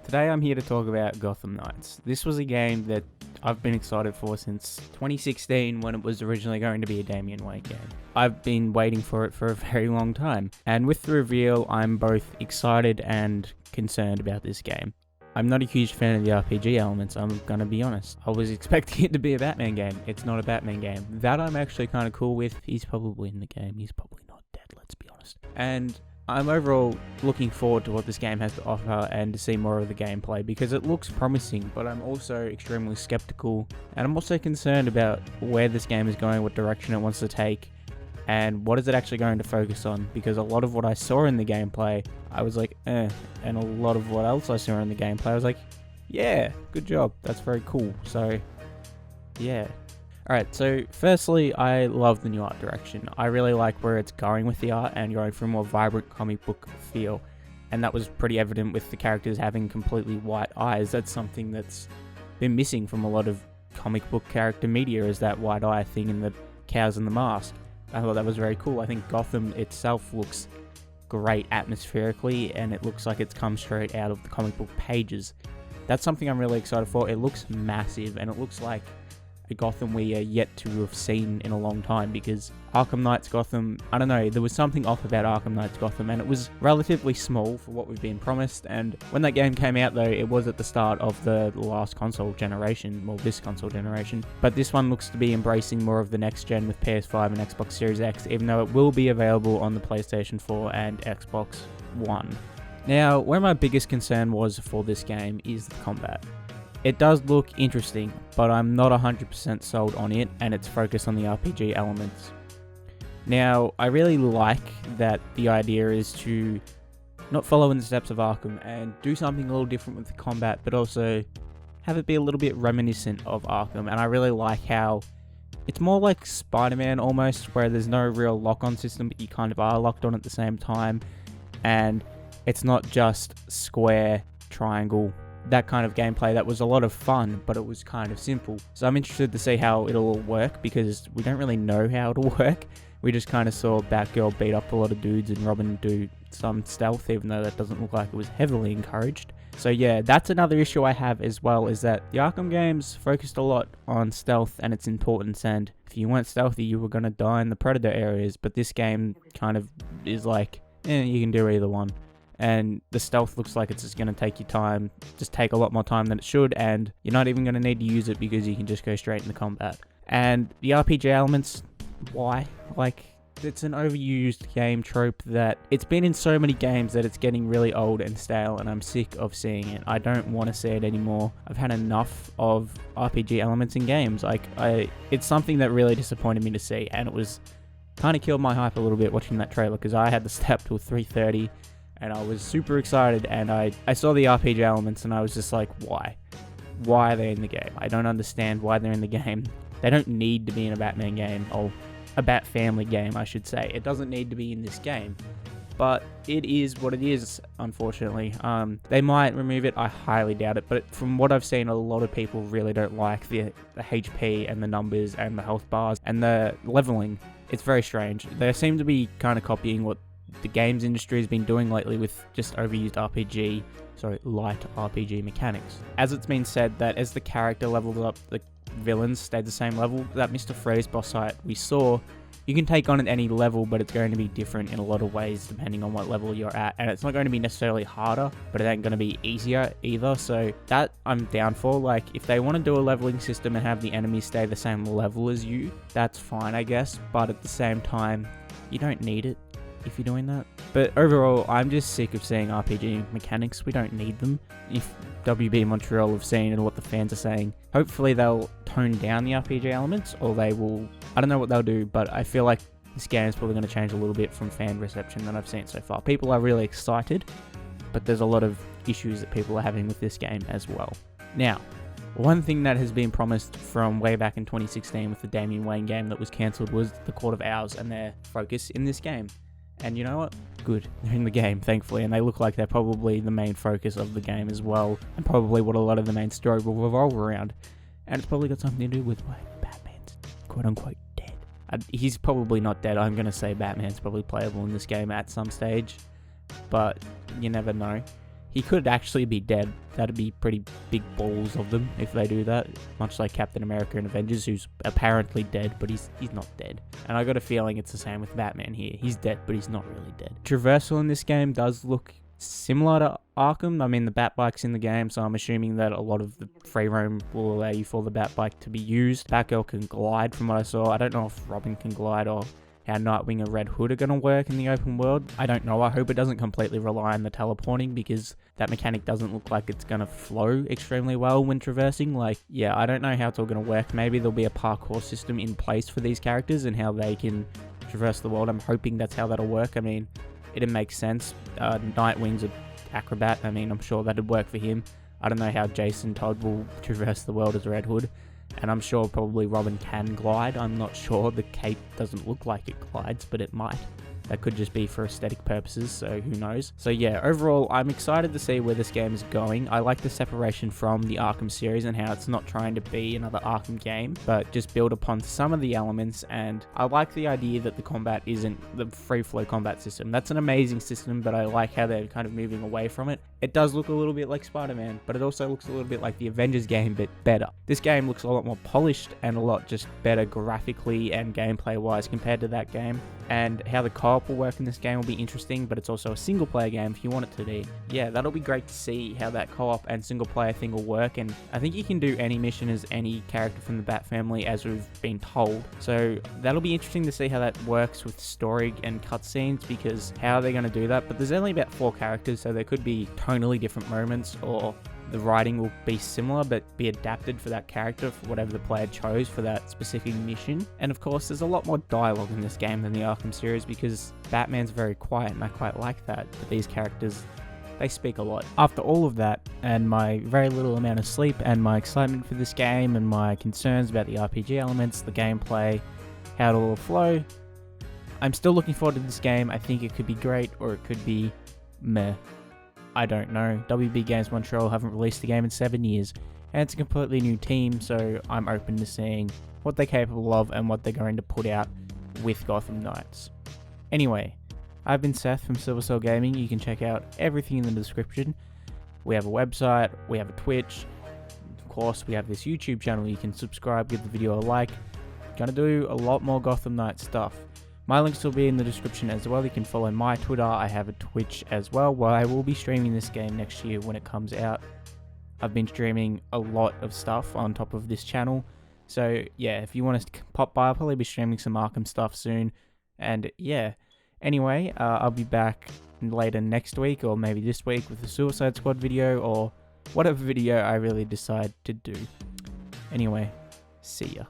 Today I'm here to talk about Gotham Knights. This was a game that I've been excited for since 2016 when it was originally going to be a Damian Wayne game. I've been waiting for it for a very long time, and with the reveal I'm both excited and concerned about this game. I'm not a huge fan of the RPG elements, I'm gonna be honest. I was expecting it to be a Batman game. It's not a Batman game. That I'm actually kind of cool with. He's probably in the game. He's probably not dead, let's be honest. And I'm overall looking forward to what this game has to offer and to see more of the gameplay because it looks promising, but I'm also extremely skeptical and I'm also concerned about where this game is going, what direction it wants to take, and what is it actually going to focus on, because a lot of what I saw in the gameplay, I was like, and a lot of what else I saw in the gameplay, I was like, yeah, good job, that's very cool. So, yeah. Alright, so firstly, I love the new art direction. I really like where it's going with the art and going for a more vibrant comic book feel. And that was pretty evident with the characters having completely white eyes. That's something that's been missing from a lot of comic book character media, is that white eye thing in the cows and the mask. I thought that was very cool. I think Gotham itself looks great atmospherically, and it looks like it's come straight out of the comic book pages. That's something I'm really excited for. It looks massive, and it looks like a Gotham we are yet to have seen in a long time, because Arkham Knight's Gotham, I don't know, there was something off about Arkham Knight's Gotham, and it was relatively small for what we've been promised. And when that game came out though, it was at the start of the last console generation, well, this console generation, but this one looks to be embracing more of the next gen with PS5 and Xbox Series X, even though it will be available on the PlayStation 4 and Xbox One. Now, where my biggest concern was for this game is the combat. It does look interesting, but I'm not 100% sold on it and its focus on the RPG elements. Now, I really like that the idea is to not follow in the steps of Arkham and do something a little different with the combat, but also have it be a little bit reminiscent of Arkham. And I really like how it's more like Spider-Man almost, where there's no real lock-on system, but you kind of are locked on at the same time. And it's not just square, triangle, that kind of gameplay. That was a lot of fun, but it was kind of simple. So I'm interested to see how it'll all work, because we don't really know how it'll work. We just kind of saw Batgirl beat up a lot of dudes and Robin do some stealth, even though that doesn't look like it was heavily encouraged. So yeah, that's another issue I have as well, is that the Arkham games focused a lot on stealth and its importance, and if you weren't stealthy you were going to die in the Predator areas, but this game kind of is like, you can do either one. And the stealth looks like it's just going to take your time, just take a lot more time than it should, and you're not even going to need to use it because you can just go straight into combat. And the RPG elements, why? Like, it's an overused game trope that it's been in so many games that it's getting really old and stale, and I'm sick of seeing it. I don't want to see it anymore. I've had enough of RPG elements in games. It's something that really disappointed me to see, and it was kind of killed my hype a little bit watching that trailer, because I had to stay up till 3:30. And I was super excited, and I saw the RPG elements and I was just like, why? Why are they in the game? I don't understand why they're in the game. They don't need to be in a Batman game, or a Bat Family game, I should say. It doesn't need to be in this game. But it is what it is, unfortunately. They might remove it, I highly doubt it, but from what I've seen, a lot of people really don't like the HP and the numbers and the health bars and the leveling. It's very strange. They seem to be kind of copying what the games industry has been doing lately with just overused light RPG mechanics. As it's been said that as the character levels up, the villains stayed the same level. That Mr. Freeze boss fight we saw, you can take on at any level, but it's going to be different in a lot of ways depending on what level you're at, and it's not going to be necessarily harder, but it ain't going to be easier either. So that I'm down for. Like, if they want to do a leveling system and have the enemies stay the same level as you, that's fine, I guess, but at the same time, you don't need it if you're doing that. But overall, I'm just sick of seeing RPG mechanics. We don't need them. If WB Montreal have seen and what the fans are saying, hopefully they'll tone down the RPG elements, or they will, I don't know what they'll do, but I feel like this game is probably going to change a little bit from fan reception that I've seen so far. People are really excited, but there's a lot of issues that people are having with this game as well. Now, one thing that has been promised from way back in 2016 with the Damian Wayne game that was cancelled was the Court of Owls and their focus in this game. And you know what? Good. They're in the game, thankfully, and they look like they're probably the main focus of the game as well, and probably what a lot of the main story will revolve around. And it's probably got something to do with why Batman's quote-unquote dead. He's probably not dead. I'm going to say Batman's probably playable in this game at some stage, but you never know. he could actually be dead. That'd be pretty big balls of them if they do that. Much like Captain America in Avengers, who's apparently dead, but he's not dead. And I got a feeling it's the same with Batman here. He's dead, but he's not really dead. Traversal in this game does look similar to Arkham. I mean, the Batbike's in the game, so I'm assuming that a lot of the free roam will allow you for the Batbike to be used. Batgirl can glide from what I saw. I don't know if Robin can glide or how Nightwing and Red Hood are going to work in the open world. I don't know. I hope it doesn't completely rely on the teleporting, because that mechanic doesn't look like it's going to flow extremely well when traversing. Like, yeah, I don't know how it's all going to work. Maybe there'll be a parkour system in place for these characters and how they can traverse the world. I'm hoping that's how that'll work. I mean, it'd make sense. Nightwing's an acrobat. I mean, I'm sure that'd work for him. I don't know how Jason Todd will traverse the world as Red Hood. And I'm sure probably Robin can glide. I'm not sure. The cape doesn't look like it glides, but it might. That could just be for aesthetic purposes, so who knows. So yeah, overall, I'm excited to see where this game is going. I like the separation from the Arkham series and how it's not trying to be another Arkham game, but just build upon some of the elements. And I like the idea that the combat isn't the free flow combat system. That's an amazing system, but I like how they're kind of moving away from it. It does look a little bit like Spider-Man, but it also looks a little bit like the Avengers game, but better. This game looks a lot more polished and a lot just better graphically and gameplay wise compared to that game. And how the co-op will work in this game will be interesting, but it's also a single player game if you want it to be. Yeah, that'll be great to see how that co-op and single player thing will work, and I think you can do any mission as any character from the Bat family, as we've been told. So that'll be interesting to see how that works with story and cutscenes, because how are they going to do that? But there's only about 4 characters, so there could be tonally different moments, or the writing will be similar but be adapted for that character, for whatever the player chose for that specific mission. And of course, there's a lot more dialogue in this game than the Arkham series, because Batman's very quiet and I quite like that, but these characters, they speak a lot. After all of that, and my very little amount of sleep, and my excitement for this game, and my concerns about the RPG elements, the gameplay, how it'll all flow, I'm still looking forward to this game. I think it could be great, or it could be meh. I don't know. WB Games Montreal haven't released the game in 7 years, and it's a completely new team, so I'm open to seeing what they're capable of and what they're going to put out with Gotham Knights. Anyway, I've been Seth from Silver Cell Gaming. You can check out everything in the description. We have a website, we have a Twitch, of course we have this YouTube channel. You can subscribe, give the video a like. Gonna do a lot more Gotham Knights stuff. My links will be in the description as well. You can follow my Twitter. I have a Twitch as well, where I will be streaming this game next year when it comes out. I've been streaming a lot of stuff on top of this channel. So yeah, if you want to pop by, I'll probably be streaming some Arkham stuff soon. And yeah, anyway, I'll be back later next week, or maybe this week, with the Suicide Squad video, or whatever video I really decide to do. Anyway, see ya.